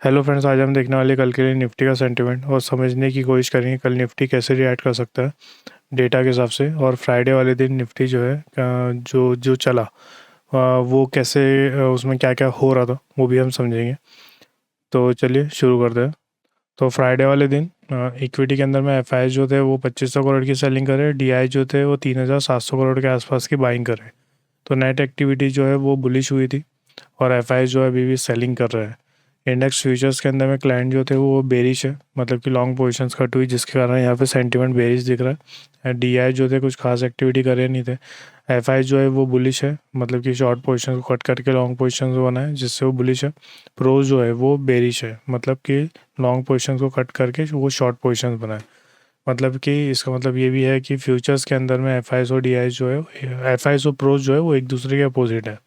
Hello friends, आज हम देखने वाले कल के लिए निफ्टी का सेंटीमेंट और समझने की कोशिश करेंगे कल निफ्टी कैसे रिएक्ट कर सकता है डेटा के हिसाब से। और फ्राइडे वाले दिन निफ्टी जो है जो जो चला वो कैसे उसमें क्या क्या हो रहा था वो भी हम समझेंगे। तो चलिए शुरू करते हैं। तो फ्राइडे वाले दिन इक्विटी के अंदर में एफ जो थे वो 2500 करोड़ की सेलिंग करे, डी जो थे वो 3700 करोड़ के आसपास की बाइंग करे। तो नेट एक्टिविटी जो है वो बुलिश हुई थी और एफ जो है अभी भी सेलिंग कर रहे हैं। इंडेक्स फ्यूचर्स के अंदर में क्लाइंट जो थे वो बेरिश है, मतलब कि लॉन्ग पोजीशंस कट हुई जिसके कारण यहाँ पे सेंटीमेंट बेरिश दिख रहा है। डी जो थे कुछ खास एक्टिविटी करे नहीं थे। एफ जो है वो बुलिश है, मतलब कि शॉर्ट पोजीशन को कट करके लॉन्ग पोजीशन बनाए जिससे वो बुलिश है। प्रोज जो है वो बेरिश है, मतलब कि लॉन्ग पोजीशन को कट करके वो शॉर्ट पोजीशन बनाए। मतलब कि इसका मतलब ये भी है कि फ्यूचर्स के अंदर में एफ और डी जो है, एफ और प्रोज जो है वो एक दूसरे के अपोजिट है।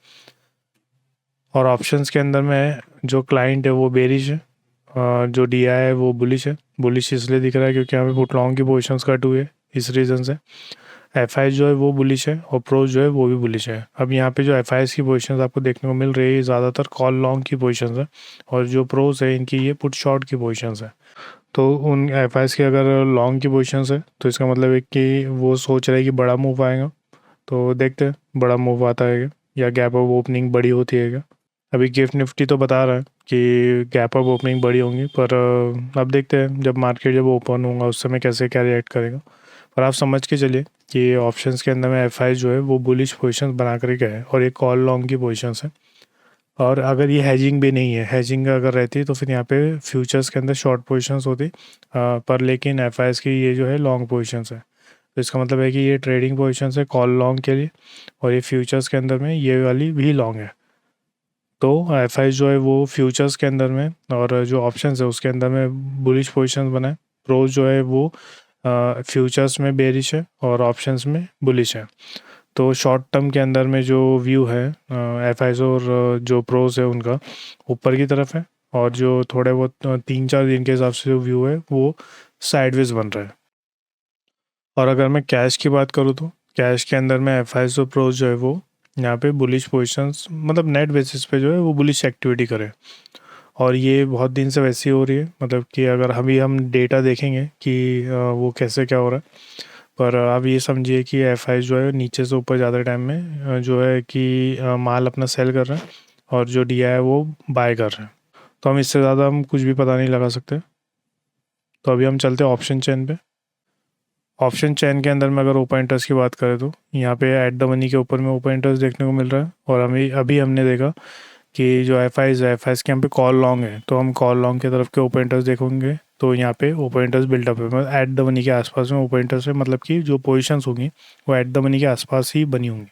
और ऑप्शंस के अंदर में जो क्लाइंट है वो बेरिश है और जो डी है वो बुलिश है। बुलिश इसलिए दिख रहा है क्योंकि यहाँ पे पुट लॉन्ग की पोजीशंस कट हुई है, इस रीज़न से। एफ जो है वो बुलिश है और प्रोज जो है वो भी बुलिश है। अब यहाँ पे जो एफ की पोजीशंस आपको देखने को मिल रही है ज़्यादातर कॉल लॉन्ग की पोजीशंस है और जो प्रोज है इनकी ये पुट शॉर्ट की पोजीशंस है। तो उन एफ की अगर लॉन्ग की पोजीशंस है तो इसका मतलब है कि वो सोच रहे हैं कि बड़ा मूव आएगा। तो देखते हैं बड़ा मूव आता है क्या, या गैप ऑफ ओपनिंग बड़ी होती है क्या। अभी गिफ्ट निफ्टी तो बता रहा है कि गैप अप ओपनिंग बड़ी होंगी, पर अब देखते हैं जब मार्केट जब ओपन होगा उस समय कैसे क्या रिएक्ट करेगा। पर आप समझ के चलिए कि ऑप्शंस के अंदर में एफ जो है वो बुलिश पोजीशंस बना कर गया है और ये कॉल लॉन्ग की पोजीशंस है। और अगर ये हैजिंग भी नहीं है, हैजिंग अगर रहती तो फिर यहाँ पे फ्यूचर्स के अंदर शॉर्ट पोजीशंस होती, पर लेकिन एफ की ये जो है लॉन्ग पोजीशंस है। तो इसका मतलब है कि ये ट्रेडिंग पोजीशंस है कॉल लॉन्ग के लिए और ये फ्यूचर्स के अंदर में ये वाली भी लॉन्ग है। तो एफ जो है वो फ्यूचर्स के अंदर में और जो ऑप्शंस है उसके अंदर में बुलिश पोजीशंस बनाए। प्रोज जो है वो फ्यूचर्स में बेरिश है और ऑप्शंस में बुलिश है। तो शॉर्ट टर्म के अंदर में जो व्यू है एफ और जो प्रोज है उनका ऊपर की तरफ है, और जो थोड़े बहुत 3-4 दिन के हिसाब से जो व्यू है वो साइडवेज बन रहा है। और अगर मैं कैश की बात करूँ तो कैश के अंदर में एफ और प्रोज जो है वो यहाँ पे बुलिश पोजीशंस, मतलब नेट बेसिस पे जो है वो बुलिश एक्टिविटी करे। और ये बहुत दिन से वैसी हो रही है, मतलब कि अगर हम डेटा देखेंगे कि वो कैसे क्या हो रहा है। पर आप ये समझिए कि एफ जो है नीचे से ऊपर ज़्यादा टाइम में जो है कि माल अपना सेल कर रहा है और जो डी है वो बाय कर रहे हैं। तो हम इससे ज़्यादा हम कुछ भी पता नहीं लगा सकते। तो अभी हम चलते हैं ऑप्शन चेन पे। ऑप्शन चेन के अंदर में अगर ओपन इंटरेस्ट की बात करें तो यहाँ पे एट द मनी के ऊपर में ओपन इंटरेस्ट देखने को मिल रहा है। और हमें अभी हमने देखा कि जो एफ है एफ के यहाँ पे कॉल लॉन्ग है, तो हम कॉल लॉन्ग की तरफ के ओपन इंटरेस्ट देखेंगे तो यहाँ पे ओपन इंटरेस्ट बिल्डअप है, मतलब एट द मनी के आसपास में ओपन इंटरेस्ट है, मतलब कि जो पोजीशंस होंगी वो एट द मनी के आसपास ही बनी होंगी।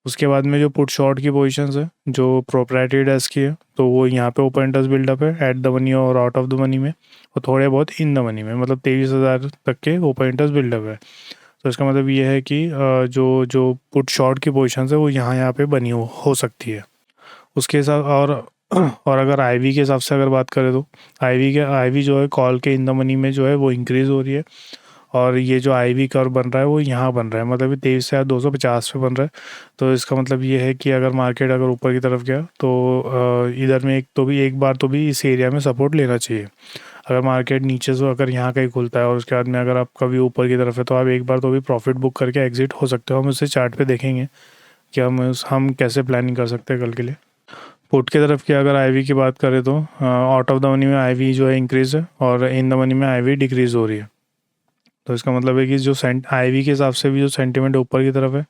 उसके बाद में जो पुट शॉर्ट की पोजीशंस है जो प्रोप्राइटरी डेस्क की है, तो वो यहाँ पे ओपन इंटरेस्ट बिल्डअप है एट द मनी और आउट ऑफ द मनी में, और थोड़े बहुत इन द मनी में, मतलब 23,000 तक के ओपन इंटरेस्ट बिल्डअप है। तो इसका मतलब ये है कि जो जो पुट शॉर्ट की पोजीशंस है वो यहाँ पे बनी हो सकती है उसके हिसाब। और अगर आईवी के हिसाब से अगर बात करें तो आईवी जो है कॉल के इन द मनी में जो है वो इंक्रीज़ हो रही है। और ये जो आईवी कर्व बन रहा है वो यहाँ बन रहा है, मतलब ये 23,250 पे बन रहा है। तो इसका मतलब ये है कि अगर मार्केट अगर ऊपर की तरफ गया तो इधर में एक बार तो भी इस एरिया में सपोर्ट लेना चाहिए। अगर मार्केट नीचे से अगर यहाँ कहीं खुलता है और उसके बाद में अगर आप कभी ऊपर की तरफ है तो आप एक बार तो भी प्रॉफिट बुक करके एग्जिट हो सकते हो। हम उसे चार्ट पे देखेंगे कि हम कैसे प्लानिंग कर सकते हैं कल के लिए। पुट की तरफ की अगर आईवी की बात करें तो आउट ऑफ द मनी में आईवी जो है इंक्रीज़ है और इन द मनी में आईवी डिक्रीज़ हो रही है। तो इसका मतलब है कि जो आईवी के हिसाब से भी जो सेंटीमेंट ऊपर की तरफ है,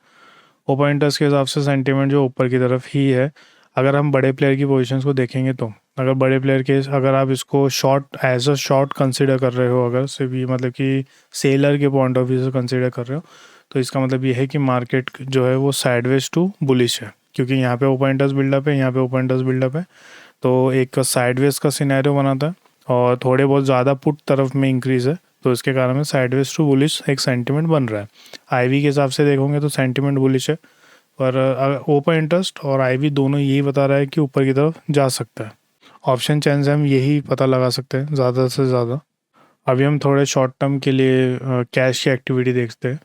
ओपन इंटरेस्ट के हिसाब से सेंटीमेंट जो ऊपर की तरफ ही है। अगर हम बड़े प्लेयर की पोजीशंस को देखेंगे तो अगर बड़े प्लेयर के अगर आप इसको short as a short consider कर रहे हो, अगर सिर्फ ये मतलब कि सेलर के पॉइंट ऑफ व्यू से कंसिडर कर रहे हो, तो इसका मतलब ये है कि मार्केट जो है वो साइडवेज टू बुलिश है, क्योंकि यहाँ पे ओपन इंटरेस्ट बिल्डअप है, यहाँ पे ओपन इंटरेस्ट बिल्डअप है। तो एक साइडवेज का सिनेरियो बनाता है और थोड़े बहुत ज़्यादा पुट तरफ में इंक्रीज़ है, तो इसके कारण में साइडवेज टू बुलिश एक सेंटीमेंट बन रहा है। आईवी के हिसाब से देखोगे तो सेंटीमेंट बुलिश है, पर ओपन इंटरेस्ट और आईवी दोनों यही बता रहा है कि ऊपर की तरफ जा सकता है। ऑप्शन चेन से हम यही पता लगा सकते हैं ज़्यादा से ज़्यादा। अभी हम थोड़े शॉर्ट टर्म के लिए कैश की एक्टिविटी देखते हैं।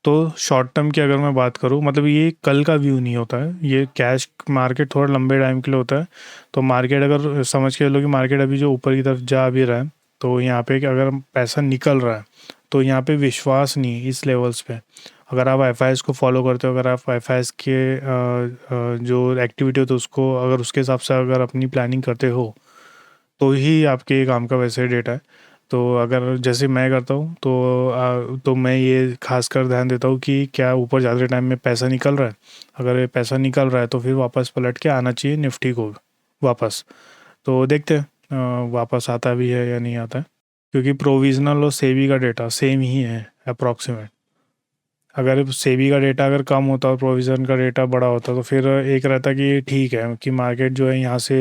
तो शॉर्ट टर्म की अगर मैं बात करूँ, मतलब ये कल का व्यू नहीं होता है, ये कैश मार्केट थोड़ा लंबे टाइम के लिए होता है। तो मार्केट अगर समझ के चलो कि मार्केट अभी जो ऊपर की तरफ जा भी रहा है, तो यहाँ पे अगर पैसा निकल रहा है तो यहाँ पे विश्वास नहीं है इस लेवल्स पे। अगर आप एफ को फॉलो करते हो, अगर आप एफ के जो एक्टिविटी होती है उसको अगर उसके हिसाब से अगर अपनी प्लानिंग करते हो तो ही आपके काम का वैसे डेटा है। तो अगर जैसे मैं करता हूँ तो मैं ये खासकर ध्यान देता हूँ कि क्या ऊपर ज़्यादा टाइम में पैसा निकल रहा है। अगर ये पैसा निकल रहा है तो फिर वापस पलट के आना चाहिए निफ्टी को वापस। तो देखते हैं वापस आता भी है या नहीं आता है, क्योंकि प्रोविजनल और सेबी का डेटा सेम ही है अप्रॉक्सीमेट। अगर सेबी का डेटा अगर कम होता और प्रोविज़न का डेटा बड़ा होता तो फिर एक रहता कि ठीक है कि मार्केट जो है यहाँ से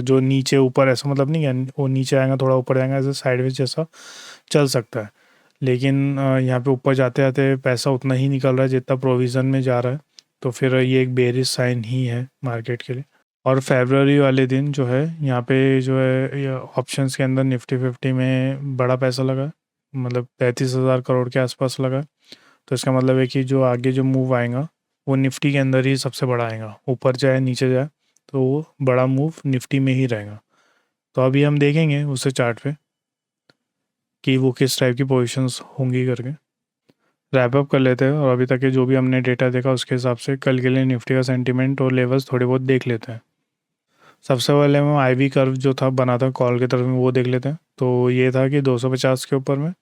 जो नीचे ऊपर ऐसा मतलब नहीं है वो नीचे आएगा थोड़ा ऊपर जाएगा, ऐसे साइडवेज जैसा चल सकता है। लेकिन यहाँ पे ऊपर जाते जाते पैसा उतना ही निकल रहा है जितना प्रोविज़न में जा रहा है। तो फिर ये एक बेरिश साइन ही है मार्केट के लिए। और फेबररी वाले दिन जो है यहाँ पे जो है ऑप्शंस के अंदर निफ्टी 50 में बड़ा पैसा लगा, मतलब 35,000 करोड़ के आसपास लगा। तो इसका मतलब है कि जो आगे जो मूव आएगा वो निफ्टी के अंदर ही सबसे बड़ा आएगा, ऊपर जाए नीचे जाए तो वो बड़ा मूव निफ्टी में ही रहेगा। तो अभी हम देखेंगे उससे चार्ट पे कि वो किस टाइप की पोजीशंस होंगी करके। रैप अप कर लेते हैं और अभी तक के जो भी हमने डेटा देखा उसके हिसाब से कल के लिए निफ्टी का सेंटीमेंट और लेवल्स थोड़े बहुत देख लेते हैं। सबसे पहले हम आईवी कर्व जो था बना था कॉल की तरफ में वो देख लेते हैं। तो ये था कि 250 के ऊपर में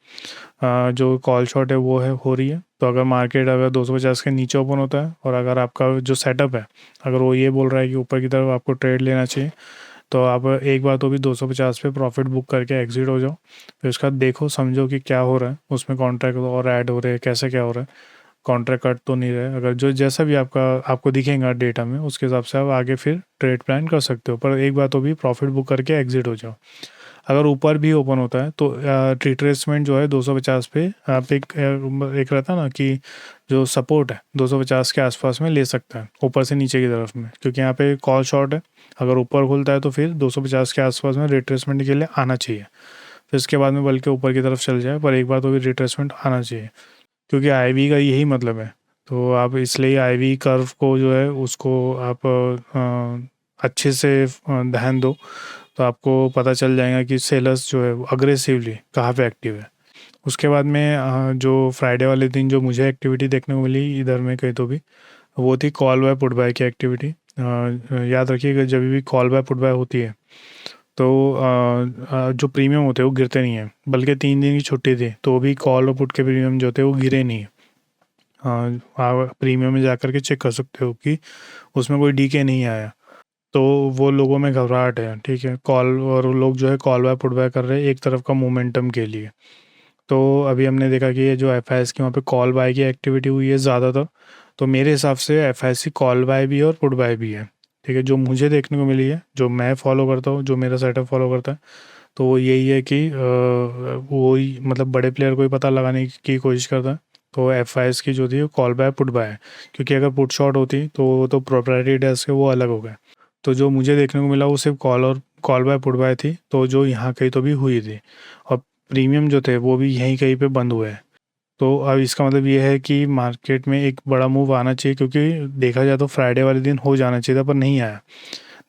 जो कॉल शॉट है वो है हो रही है। तो अगर मार्केट अगर 250 के नीचे ओपन होता है और अगर आपका जो सेटअप है अगर वो ये बोल रहा है कि ऊपर की तरफ आपको ट्रेड लेना चाहिए, तो आप एक बार तो भी 250 पे प्रॉफिट बुक करके एग्जिट हो जाओ। फिर उसका देखो समझो कि क्या हो रहा है उसमें, कॉन्ट्रैक्ट और ऐड हो रहे हैं कैसे क्या हो रहा है, कॉन्ट्रैक्ट कट तो नहीं रहे। अगर जो जैसा भी आपको दिखेगा डेटा में उसके हिसाब से आप आगे फिर ट्रेड प्लान कर सकते हो, पर एक बार तो भी प्रॉफिट बुक करके एग्जिट हो जाओ। अगर ऊपर भी ओपन होता है तो रिट्रेसमेंट जो है 250 पे आप एक रहता ना कि जो सपोर्ट है 250 के आसपास में ले सकता है ऊपर से नीचे की तरफ में, क्योंकि यहाँ पे कॉल शॉर्ट है। अगर ऊपर खुलता है तो फिर 250 के आसपास में रिट्रेसमेंट के लिए आना चाहिए। फिर इसके बाद में बल्कि ऊपर की तरफ चल जाए, पर एक बार तो भी रिट्रेसमेंट आना चाहिए, क्योंकि आईवी का यही मतलब है। तो आप इसलिए आईवी कर्व को जो है उसको आप अच्छे से ध्यान दो, तो आपको पता चल जाएगा कि सेलर्स जो है अग्रेसिवली कहाँ पे एक्टिव है। उसके बाद में जो फ्राइडे वाले दिन जो मुझे एक्टिविटी देखने को मिली इधर में कहीं तो भी, वो थी कॉल बाय पुट बाय की एक्टिविटी। याद रखिएगा जब भी कॉल बाय पुट बाय होती है तो जो प्रीमियम होते हैं वो गिरते नहीं हैं, बल्कि 3 दिन की छुट्टी थी तो भी कॉल और पुट के प्रीमियम जो थे वो गिरे नहीं। आप प्रीमियम में जा कर के चेक कर सकते हो कि उसमें कोई डीके नहीं आया। तो वो लोगों में घबराहट है, ठीक है, कॉल और वो लोग जो है कॉल बाय पुट बाय कर रहे हैं एक तरफ का मोमेंटम के लिए। तो अभी हमने देखा कि ये जो एफ आई एस की वहाँ पे कॉल बाय की एक्टिविटी हुई है ज़्यादातर। तो मेरे हिसाब से एफ आई एस की कॉल बाय भी है और पुट बाय भी है, ठीक है, जो मुझे देखने को मिली है, जो मैं फॉलो करता हूँ, जो मेरा सेटअप फॉलो करता है। तो वो यही है कि वो ही मतलब बड़े प्लेयर को ही पता लगाने की कोशिश करता है। तो एफ आई एस की जो थी वो कॉल बाय पुट बाय है, क्योंकि अगर पुट शॉट होती तो वो तो प्रोप्राइटरी डेस्क है वो अलग हो गया। तो जो मुझे देखने को मिला वो सिर्फ कॉल बाय पुट बाय थी, तो जो यहाँ कहीं तो भी हुई थी। और प्रीमियम जो थे वो भी यहीं कहीं पे बंद हुए हैं। तो अब इसका मतलब ये है कि मार्केट में एक बड़ा मूव आना चाहिए, क्योंकि देखा जाए तो फ्राइडे वाले दिन हो जाना चाहिए था पर नहीं आया।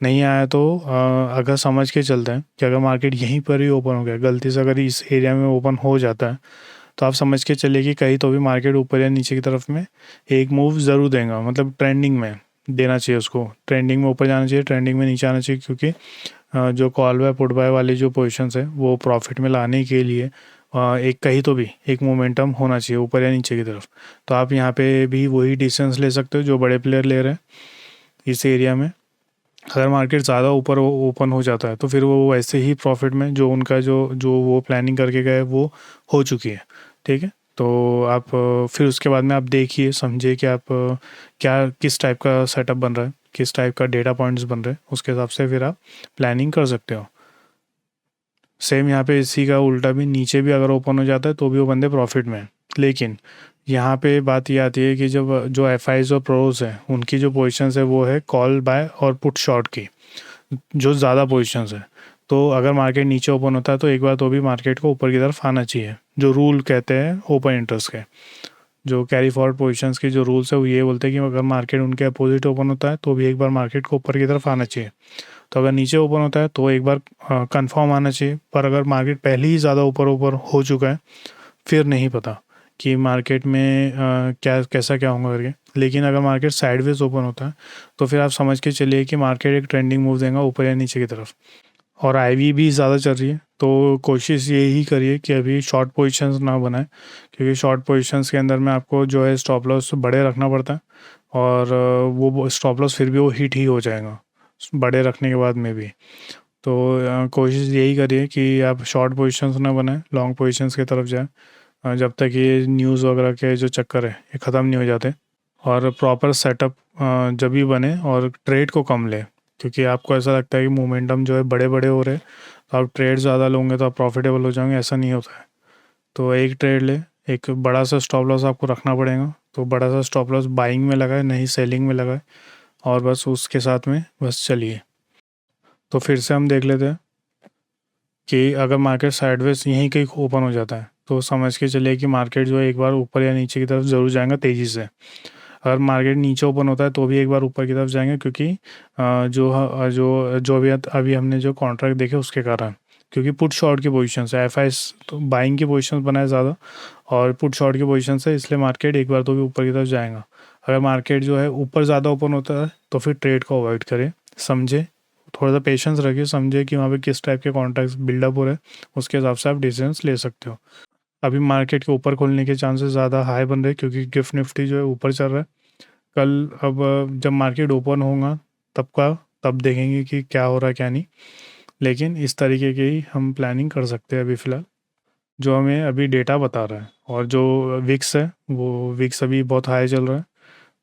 नहीं आया तो अगर समझ के चलते हैं कि अगर मार्केट यहीं पर ही ओपन हो गया गलती से, अगर इस एरिया में ओपन हो जाता है तो आप समझ के चलिए कि कहीं तो भी मार्केट ऊपर या नीचे की तरफ में एक मूव ज़रूर देगा, मतलब ट्रेंडिंग में देना चाहिए उसको, ट्रेंडिंग में ऊपर जाना चाहिए, ट्रेंडिंग में नीचे आना चाहिए, क्योंकि जो कॉल बाय पुट बाय वाली जो पोजीशंस है वो प्रॉफिट में लाने के लिए एक कहीं तो भी एक मोमेंटम होना चाहिए ऊपर या नीचे की तरफ। तो आप यहाँ पे भी वही डिसीजंस ले सकते हो जो बड़े प्लेयर ले रहे हैं इस एरिया में। अगर मार्केट ज़्यादा ऊपर ओपन हो जाता है तो फिर वो वैसे ही प्रॉफिट में जो उनका जो जो वो प्लानिंग करके गए वो हो चुकी है, ठीक है। तो आप फिर उसके बाद में आप देखिए समझिए कि आप क्या किस टाइप का सेटअप बन रहा है, किस टाइप का डेटा पॉइंट्स बन रहे हैं, उसके हिसाब से फिर आप प्लानिंग कर सकते हो। सेम यहाँ पे इसी का उल्टा भी नीचे भी अगर ओपन हो जाता है तो भी वो बंदे प्रॉफिट में हैं। लेकिन यहाँ पे बात ये आती है कि जब जो एफ आईज और प्रोज हैं उनकी जो पोजीशंस है वो है कॉल बाय और पुट शॉर्ट की जो ज़्यादा पोजीशंस है। तो अगर मार्केट नीचे ओपन होता है तो एक बार तो भी मार्केट को ऊपर की तरफ आना चाहिए, जो रूल कहते हैं ओपन इंटरेस्ट के। जो कैरी फॉरवर्ड पोजीशंस के जो रूल्स है वो ये बोलते हैं कि अगर मार्केट उनके अपोजिट ओपन होता है तो भी एक बार मार्केट को ऊपर की तरफ आना चाहिए। तो अगर नीचे ओपन होता है तो एक बार कंफर्म आना चाहिए। पर अगर मार्केट पहले ही ज़्यादा ऊपर ऊपर हो चुका है फिर नहीं पता कि मार्केट में क्या कैसा क्या होगा करके। लेकिन अगर मार्केट साइडवेज ओपन होता है तो फिर आप समझ के चलिए कि मार्केट एक ट्रेंडिंग मूव देगा ऊपर या नीचे की तरफ। और आईवी भी ज़्यादा चल रही है तो कोशिश यही करिए कि अभी शॉर्ट पोजीशंस ना बनाए, क्योंकि शॉर्ट पोजीशंस के अंदर में आपको जो है स्टॉप लॉस बड़े रखना पड़ता है। और वो स्टॉप लॉस फिर भी वो हिट ही हो जाएगा बड़े रखने के बाद में भी। तो कोशिश यही करिए कि आप शॉर्ट पोजीशंस ना बनाएं, लॉन्ग पोजीशंस की तरफ जाएं जब तक ये न्यूज़ वगैरह के जो चक्कर है ये ख़त्म नहीं हो जाते। और प्रॉपर सेटअप जब भी बने और ट्रेड को कम ले, क्योंकि आपको ऐसा लगता है कि मोमेंटम जो है बड़े बड़े हो रहे हैं तो आप ट्रेड ज़्यादा लोगे तो आप प्रॉफिटेबल हो जाएंगे, ऐसा नहीं होता है। तो एक ट्रेड ले, एक बड़ा सा स्टॉप लॉस आपको रखना पड़ेगा। तो बड़ा सा स्टॉप लॉस बाइंग में लगाए, नहीं सेलिंग में लगाए, और बस उसके साथ में बस चलिए। तो फिर से हम देख लेते हैं कि अगर मार्केट साइडवेज यहीं कहीं ओपन हो जाता है तो समझ के चलिए कि मार्केट जो है एक बार ऊपर या नीचे की तरफ ज़रूर जाएगा तेज़ी से। अगर मार्केट नीचे ओपन होता है तो भी एक बार ऊपर की तरफ जाएंगे, क्योंकि जो अभी हमने जो कॉन्ट्रैक्ट देखे उसके कारण, क्योंकि पुट शॉर्ट की पोजीशन है, एफ आई तो बाइंग की पोजीशन बनाए ज़्यादा और पुट शॉर्ट की पोजीशन है, इसलिए मार्केट एक बार तो भी ऊपर की तरफ जाएगा। अगर मार्केट जो है ऊपर ज़्यादा ओपन होता है तो फिर ट्रेड को अवॉइड करें, समझे, थोड़ा सा पेशेंस रखिए, समझे कि वहाँ पे किस टाइप के कॉन्ट्रैक्ट्स बिल्डअप हो रहे हैं, उसके हिसाब से आप डिसीजंस ले सकते हो। अभी मार्केट के ऊपर खोलने के चांसेस ज़्यादा हाई बन रहे हैं, क्योंकि गिफ्ट निफ्टी जो है ऊपर चल रहा है। कल अब जब मार्केट ओपन होगा तब देखेंगे कि क्या हो रहा है क्या नहीं। लेकिन इस तरीके की ही हम प्लानिंग कर सकते हैं अभी फ़िलहाल, जो हमें अभी डेटा बता रहा है। और जो विक्स है वो विक्स अभी बहुत हाई चल रहा है,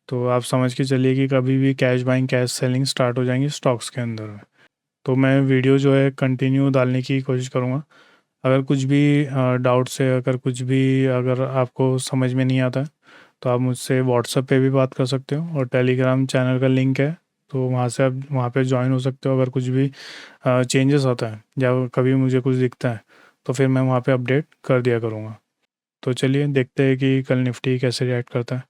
तो आप समझ के चलिए कि कभी भी cash buying cash selling start हो जाएंगी स्टॉक्स के अंदर। तो मैं वीडियो जो है कंटिन्यू डालने की कोशिश करूँगा। अगर कुछ भी डाउट्स है, अगर आपको समझ में नहीं आता है तो आप मुझसे व्हाट्सएप पे भी बात कर सकते हो, और टेलीग्राम चैनल का लिंक है तो वहाँ से आप वहाँ पे ज्वाइन हो सकते हो। अगर कुछ भी चेंजेस होता है या कभी मुझे कुछ दिखता है तो फिर मैं वहाँ पे अपडेट कर दिया करूँगा। तो चलिए देखते हैं कि कल निफ्टी कैसे रिएक्ट करता है।